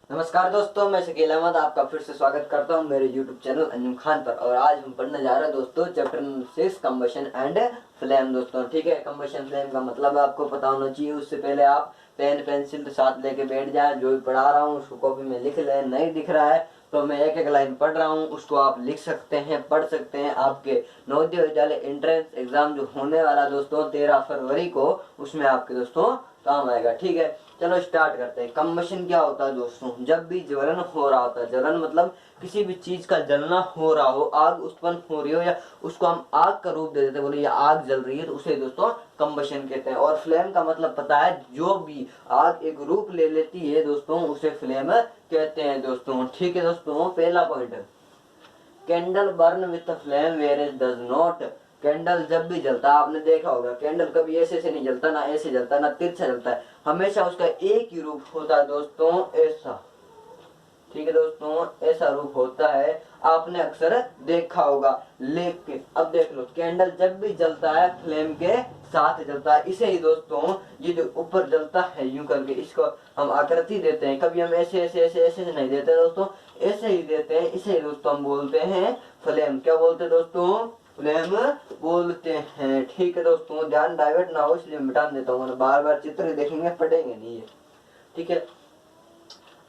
नमस्कार दोस्तों, मैं शकील अहमद आपका फिर से स्वागत करता हूं मेरे YouTube चैनल अंजुम खान पर। और आज हम पढ़ने जा रहे हैं दोस्तों chapter number 6 combustion and flame. दोस्तों ठीक है, कंबशन फ्लेम का मतलब आपको पता होना चाहिए। उससे पहले आप पेन पेंसिल साथ लेके बैठ जाए, जो भी पढ़ा रहा हूँ उसको कॉपी में लिख लें। नहीं दिख रहा है तो मैं एक एक लाइन पढ़ रहा हूँ, उसको आप लिख सकते हैं, पढ़ सकते हैं। आपके नवोदय विद्यालय एंट्रेंस एग्जाम जो होने वाला दोस्तों 13 फरवरी को, उसमें आपके दोस्तों काम आएगा। ठीक है, चलो स्टार्ट करते हैं। कंबशन क्या होता है दोस्तों? जब भी ज्वलन हो रहा होता है, ज्वलन मतलब किसी भी चीज का जलना हो रहा हो, आग उत्पन्न हो रही हो, या उसको हम आग का रूप दे देते हैं, बोले ये आग जल रही है, तो उसे दोस्तों कंबशन कहते हैं। और फ्लेम का मतलब पता है, जो भी आग एक रूप ले लेती है दोस्तों उसे फ्लेम कहते हैं दोस्तों। ठीक है दोस्तों, पहला point, candle burn with flame where is does not. Candle जब भी जलता है, आपने देखा होगा कैंडल कभी ऐसे से नहीं जलता, ना ऐसे जलता, ना तिरछा जलता है, हमेशा उसका एक ही रूप होता है दोस्तों, ऐसा। ठीक है दोस्तों, ऐसा रूप होता है, आपने अक्सर देखा होगा। लेकिन अब देख लो, कैंडल जब भी जलता है फ्लेम के साथ जलता है। इसे ही दोस्तों, ये जो ऊपर जलता है यूं करके, इसको हम आकृति देते हैं। कभी हम ऐसे ऐसे ऐसे ऐसे नहीं देते दोस्तों, ऐसे ही देते हैं। इसे ही दोस्तों हम बोलते हैं फ्लेम। क्या बोलते हैं दोस्तों? फ्लेम बोलते हैं। ठीक है दोस्तों, ध्यान डाइवर्ट ना हो इसलिए मिटा देता हूँ, बार बार चित्र देखेंगे पढ़ेंगे नहीं ये। ठीक है,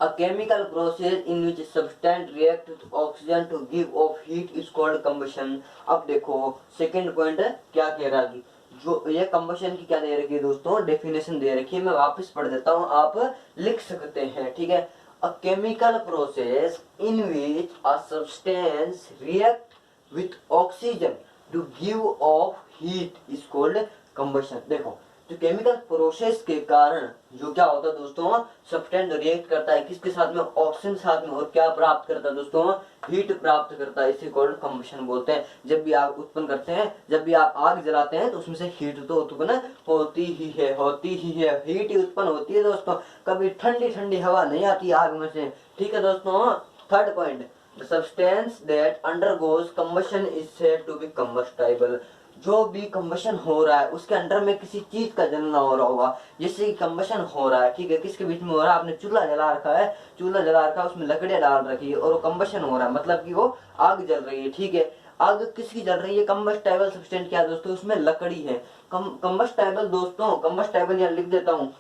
a chemical process in which substance react with oxygen to give off heat is called combustion। अब देखो सेकंड पॉइंट क्या कह रहा है, जो ये कंबशन की क्या दे रखी है दोस्तों, डेफिनेशन दे रखी है। मैं वापस पढ़ देता हूँ, आप लिख सकते हैं। ठीक है, a chemical process in which a substance react with oxygen to give off heat is called combustion। देखो, जो केमिकल प्रोसेस के कारण जो क्या होता है दोस्तों, सब्सटेंस रिएक्ट करता है किसके साथ में, ऑक्सीजन साथ में, और क्या प्राप्त करता है दोस्तों, हीट प्राप्त करता है। इसे कोल्ड कंबशन बोलते हैं। जब भी आग उत्पन्न करते हैं, जब भी आप आग जलाते हैं, तो उसमें से हीट तो उत्पन्न होती ही है, होती ही है, हीट ही उत्पन्न होती है दोस्तों। कभी ठंडी ठंडी हवा नहीं आती आग में से। ठीक है दोस्तों, third point, the substance that undergoes combustion is said to be combustible. जो भी कंबशन हो रहा है उसके अंदर में किसी चीज का जलना हो रहा होगा, जैसे कि कंबशन हो रहा है। ठीक है, किसके बीच में हो रहा है? आपने चूल्हा जला रखा है, चूल्हा जला रखा है, उसमें लकड़ियां डाल रखी है और वो कंबशन हो रहा है, मतलब कि वो आग जल रही है। ठीक है, आग किसकी जल रही है? कंबस्टाइबल सब्सटेंस क्या है दोस्तों? उसमें लकड़ी है। कंबस्टाइबल दोस्तों, कंबस्टाइबल यहाँ लिख देता हूँ।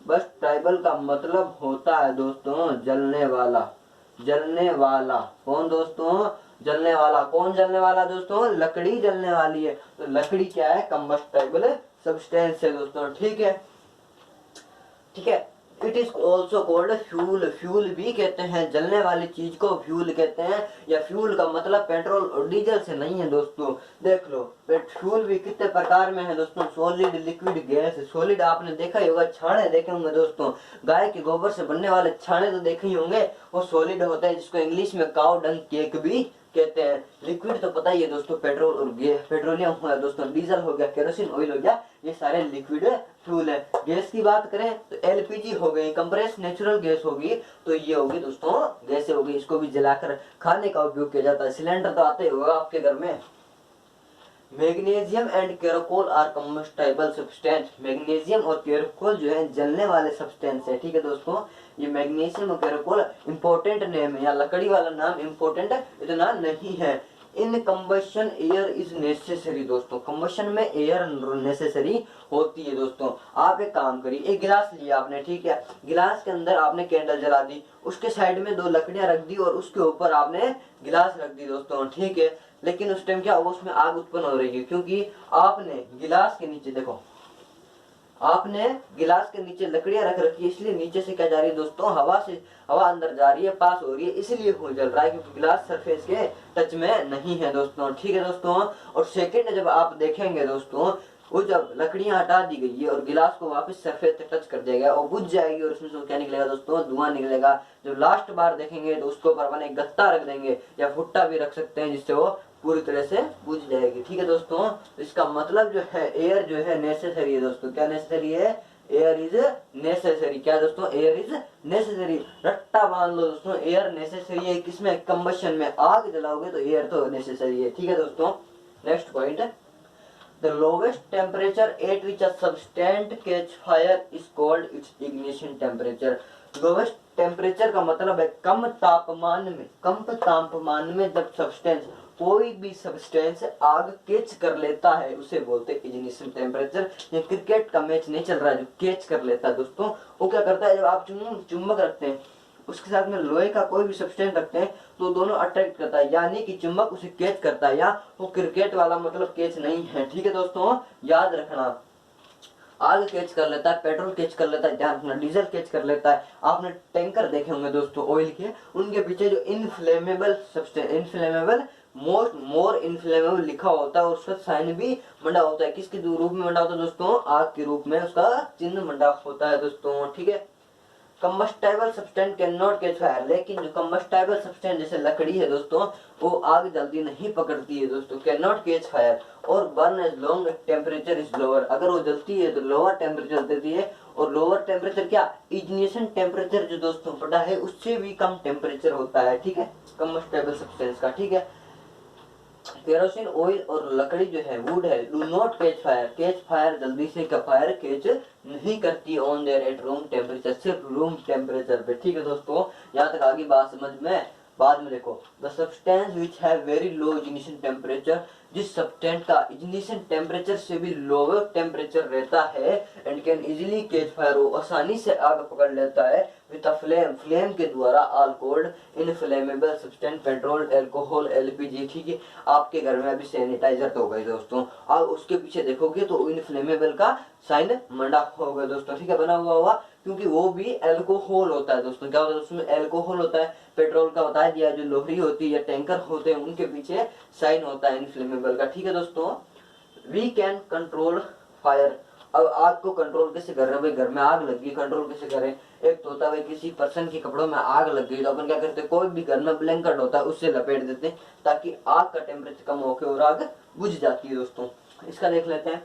कंबस्टाइबल का मतलब होता है दोस्तों जलने वाला। जलने वाला कौन दोस्तों? जलने वाला। कौन जलने वाला दोस्तों? लकड़ी जलने वाली है। तो लकड़ी क्या है? कंबस्टेबल सब्सटेंस है दोस्तों। ठीक है, ठीक है, it is also cold fuel. Fuel भी कहते हैं, जलने वाली चीज को फ्यूल कहते हैं। या फ्यूल का मतलब पेट्रोल और डीजल से नहीं है दोस्तों। देख लो, फ्यूल भी कितने प्रकार में है दोस्तों, सॉलिड, लिक्विड, गैस। सॉलिड आपने देखा ही होगा, छाने देखे होंगे दोस्तों, गाय के गोबर से बनने वाले छाने तो देखे ही होंगे, वो सॉलिड होता है, जिसको इंग्लिश में काउ डंग केक भी कहते हैं। लिक्विड तो पता ही है दोस्तों, पेट्रोल और पेट्रोलियम हो गया दोस्तों, डीजल हो गया, केरोसिन ऑयल हो गया, ये सारे लिक्विड फ्यूल है। गैस की बात करें तो एलपीजी हो गई, कंप्रेस नेचुरल गैस होगी, तो ये होगी दोस्तों गैसें होगी। इसको भी जलाकर खाने का उपयोग किया जाता है। सिलेंडर तो आते ही होगा आपके घर में। Magnesium and charcoal are combustible substance. Magnesium और कैरोकोल जो है जलने वाले सब्सटेंस है। ठीक है दोस्तों, ये मैग्नीशियम और कैरोकोल इंपॉर्टेंट नेम है, या लकड़ी वाला नाम इंपॉर्टेंट इतना नहीं है। इन कंबशन एयर इज नेसेसरी। दोस्तों कंबशन में एयर नेसेसरी होती है दोस्तों। आप एक काम करिए, एक गिलास लिया आपने, ठीक है, गिलास के अंदर आपने कैंडल जला दी, उसके साइड में दो लकड़ियां रख दी और उसके ऊपर आपने गिलास रख दी दोस्तों। ठीक है, लेकिन उस टाइम क्या होगा, उसमें आग उत्पन्न हो रही है, क्योंकि आपने गिलास के नीचे देखो, आपने गिलास के नीचे लकड़ियां रख रखी है, इसलिए नीचे से क्या जा रही है दोस्तों, हवा से, हवा अंदर जा रही है, पास हो रही है, इसलिए वो जल रहा है, क्योंकि गिलास सरफेस के टच में नहीं है दोस्तों। ठीक है दोस्तों, और सेकंड जब आप देखेंगे दोस्तों, वो जब लकड़ियां हटा दी गई है और गिलास को वापस सरफेस तक टच कर दिया गया और बुझ जाएगी, और उसमें से क्या निकलेगा दोस्तों, धुआं निकलेगा। जब लास्ट बार देखेंगे तो उसके ऊपर मैंने गत्ता रख देंगे या फुट्टा भी रख सकते हैं, जिससे वो पूरी तरह से बुझ जाएगी। ठीक है दोस्तों, तो इसका मतलब जो है एयर जो है नेसेसरी है दोस्तों। क्या नेसेसरी है? Air is necessary. क्या दोस्तों? Air is necessary. रट्टा बांध लो दोस्तों, एयर नेसेसरी है किसमें? कंबशन में। आग जलाओगे तो एयर तो नेसेसरी है। ठीक है दोस्तों, next point, the lowest temperature at which a substance catch fire is called its ignition temperature। Lowest temperature का मतलब है कम तापमान में जब सब्सटेंस, कोई भी सब्सटेंस आग कैच कर लेता है उसे बोलते हैं इग्निशन टेम्परेचर। ये क्रिकेट का मैच नहीं चल रहा है, जो कैच कर लेता है दोस्तों, वो क्या करता है, जब आप चुंबक रखते हैं उसके साथ में लोहे का कोई भी सब्सटेंस रखते हैं तो दोनों अट्रैक्ट करता है, यानी कि चुंबक उसे कैच करता है। या वो क्रिकेट वाला मतलब कैच नहीं है, ठीक है दोस्तों, याद रखना। आग कैच कर लेता है, पेट्रोल कैच कर लेता है, ध्यान रखना, डीजल कैच कर लेता है। आपने टैंकर देखे होंगे दोस्तों ऑयल के, उनके पीछे जो इनफ्लेमेबल सब्सटेंस, इनफ्लेमेबल मोर इनफ्लेमेबल लिखा होता है और उसका साइन भी मंडा होता है। किसके रूप में मंडा होता है दोस्तों, आग के रूप में उसका चिन्ह मंडा होता है दोस्तों, ठीक है। Combustible substance can not catch fire, लेकिन जो कंबस्टेबल सब्सटेंस जैसे लकड़ी है दोस्तों, वो आग जल्दी नहीं पकड़ती है दोस्तों, कैन नॉट कैच फायर और burn as long temperature is lower. अगर वो जलती है तो लोअर टेम्परेचर देती है, और लोअर टेम्परेचर क्या, इग्निशन टेम्परेचर जो दोस्तों पता है उससे भी कम टेम्परेचर होता है, ठीक है, कंबस्टेबल सब्सटेंस का, ठीक है। केरोसिन ऑयल और लकड़ी जो है, वुड है, डू नॉट कैच फायर जल्दी से फायर कैच नहीं करती on there at room temperature, सिर्फ रूम टेम्परेचर पे, ठीक है दोस्तों। यहाँ तक आगे बात समझ में। बाद में देखो, the substance which have very low ignition temperature, जिस सब्सटेंस का इग्निशन टेम्परेचर से भी लोअर टेम्परेचर रहता है, and can easily catch fire, वो आसानी से आग पकड़ लेता है विद अ फ्लेम के द्वारा, all cold inflammable substance, petrol, alcohol, LPG, ठीक है। आपके घर में अभी सैनिटाइजर तो होगा दोस्तों, आप उसके पीछे देखोगे तो इनफ्लेमेबल का साइन मंडा होगा दोस्तों, ठीक है, बना हुआ होगा, क्योंकि वो भी अल्कोहल होता है दोस्तों। क्या होता है उसमें, अल्कोहल होता है। पेट्रोल का बता दिया, जो लोहरी होती है या टैंकर होते हैं उनके पीछे साइन होता है इनफ्लेमेबल का, ठीक है दोस्तों। वी कैन कंट्रोल फायर, अब आग को कंट्रोल कैसे कर रहे हैं भाई, घर में आग लगी, कंट्रोल कैसे करें। एक तो होता है भाई किसी पर्सन के कपड़ों में आग लग गई तो अपन क्या करते हैं, कोई भी घर में ब्लैंकेट होता है उससे लपेट देते हैं ताकि आग का टेम्परेचर कम होकर और आग बुझ जाती है दोस्तों। इसका देख लेते हैं।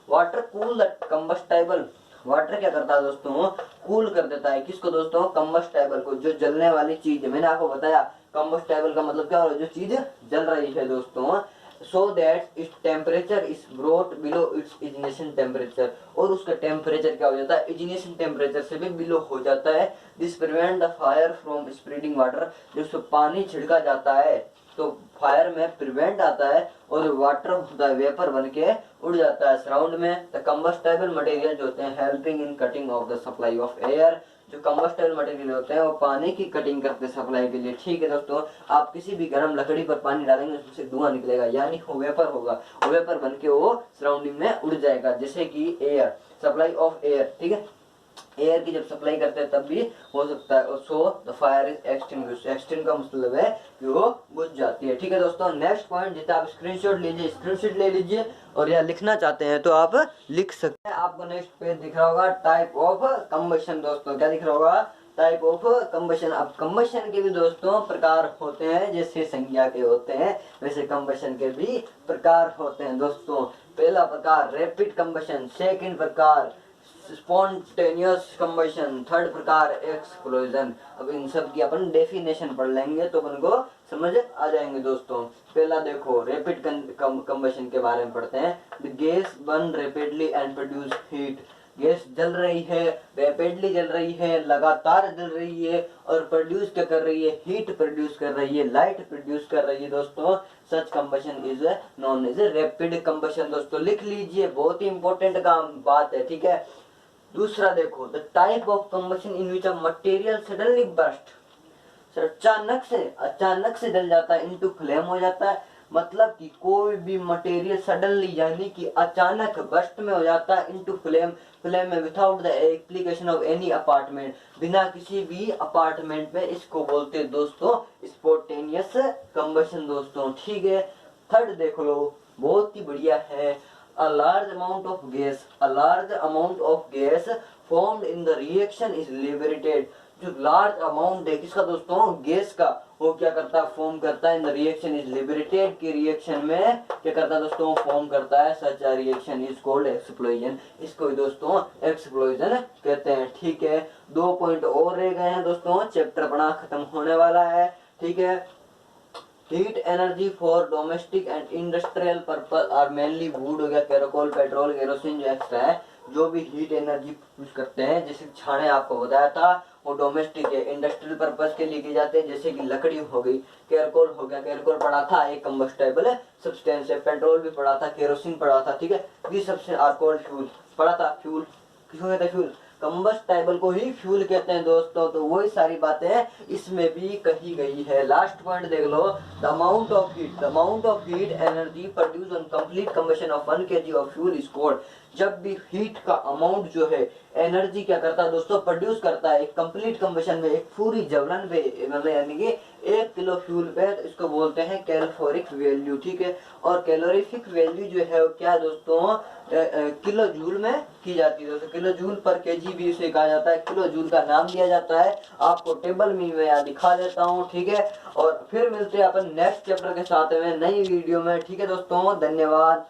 Water cool the combustible, water क्या करता है दोस्तों, कूल कर देता है किसको दोस्तों, कंबस्टेबल को, जो जलने वाली चीज है। मैंने आपको बताया कंबस्टेबल का मतलब क्या हो रहा है, जो चीज जल रही है दोस्तों, so that its temperature is brought below its ignition temperature, और उसका टेम्परेचर क्या हो जाता है, इग्निशन टेम्परेचर से भी बिलो हो जाता है। This prevent the fire from spreading water, जब उसमें पानी छिड़का जाता है तो फायर में प्रिवेंट आता है और वाटर होता है वेपर बन के उड़ जाता है सराउंड में। द कंबस्टेबल मटेरियल जो होते हैं helping in cutting of the supply of air, जो कंबस्टेबल मटेरियल होते हैं वो पानी की कटिंग करते हैं सप्लाई के लिए, ठीक है दोस्तों। आप किसी भी गर्म लकड़ी पर पानी डालेंगे उसमें से धुआं निकलेगा, यानी वो वेपर होगा, वो वेपर बन के वो सराउंडिंग में उड़ जाएगा, जैसे कि एयर, सप्लाई ऑफ एयर, ठीक है। एयर की जब सप्लाई करते हैं तब भी हो सकता है। So the fire is extinguish, एक्सटिंग का मतलब है कि वो बुझ जाती है, ठीक है दोस्तों। नेक्स्ट पॉइंट, जितना आप स्क्रीनशॉट लीजिए, स्क्रीनशॉट ले लीजिए, और या लिखना चाहते हैं तो आप लिख सकते हैं। आपको नेक्स्ट पेज दिख रहा होगा, टाइप ऑफ कंबशन दोस्तों, क्या दिख रहा होगा, टाइप ऑफ कंबशन। अब कंबशन के भी दोस्तों प्रकार होते हैं, जैसे संज्ञा के होते हैं वैसे कंबशन के भी प्रकार होते हैं दोस्तों। पहला प्रकार रैपिड कंबशन, सेकंड प्रकार स्पॉन्टेनियस कंबशन, थर्ड प्रकार एक्सप्लोजन। अब इन सब की अपन डेफिनेशन पढ़ लेंगे तो अपन को समझ आ जाएंगे दोस्तों। पहला देखो रैपिड कंबशन के बारे में पढ़ते हैं। The gas burn rapidly and produce heat, gas जल रही है, रैपिडली जल रही है, लगातार जल रही है, और प्रोड्यूस क्या कर रही है, हीट प्रोड्यूस कर रही है, लाइट प्रोड्यूस कर रही है दोस्तों। Such combustion is known as rapid combustion दोस्तों, लिख लीजिए, बहुत ही इंपॉर्टेंट काम बात है, ठीक है। दूसरा देखो, the type of combustion in which a material suddenly burst, अचानक से जल जाता है, इनटू फ्लेम हो जाता है, मतलब कि कोई भी मटेरियल सडनली यानी कि अचानक बर्स्ट में हो जाता है, इनटू फ्लेम, फ्लेम में, without the application of any apartment, बिना किसी भी अपार्टमेंट में, इसको बोलते हैं दोस्तों स्पॉन्टेनियस कंबशन दोस्तों, ठीक है। थर्ड देख लो, बहुत ही बढ़िया है। A large amount of gas formed in the reaction is liberated, जो लार्ज अमाउंट है किसका दोस्तों, गैस का, वो क्या करता है, फॉर्म करता है in the reaction is liberated, की रिएक्शन में क्या करता है दोस्तों, फॉर्म करता है। Such a reaction is called explosion, इसको दोस्तों एक्सप्लोजन कहते हैं, ठीक है। 2 पॉइंट और रह गए हैं दोस्तों, चैप्टर अपना खत्म होने वाला है, ठीक है। Heat energy for domestic and industrial purpose are mainly wood हो गया, कैरोकोल, पेट्रोल, केरोसिन जो एक्स्ट्रा है, जो भी हीट एनर्जी यूज करते हैं, जैसे छाने आपको बताया था, वो डोमेस्टिक है, इंडस्ट्रियल पर्पज के लिए की जाते हैं, जैसे कि लकड़ी हो गई, केरकोल हो गया, केरकोल पड़ा था एक कंबस्टेबल सब्सटेंस है, पेट्रोल भी पड़ा था, केरोसिन पड़ा था, ठीक है, ये सबसे आर कॉल्ड फ्यूल पड़ा था। फ्यूल किसको कहते हैं? फ्यूल, कंबस्टेबल को ही फ्यूल कहते हैं दोस्तों। तो वही सारी बातें इसमें भी कही गई है। लास्ट पॉइंट देख लो, the amount of heat energy produce on complete combustion of 1 kg of fuel is called. जब भी हीट का अमाउंट जो है, एनर्जी क्या करता है दोस्तों, प्रोड्यूस करता है एक कंप्लीट कंबशन में, एक पूरी जलन पे, मतलब यानी कि 1 किलो फ्यूल पे, तो इसको बोलते हैं कैलोरीफिक वैल्यू, ठीक है। और कैलोरीफिक वैल्यू जो है क्या है दोस्तों, किलो जूल में की जाती है दोस्तों। किलो जूल पर केजी भी इसे कहा जाता है, किलो जूल का नाम दिया जाता है। आपको टेबल में मैं यहाँ दिखा देता हूँ, ठीक है। और फिर मिलते हैं अपन नेक्स्ट चैप्टर के साथ में नई वीडियो में, ठीक है दोस्तों, धन्यवाद।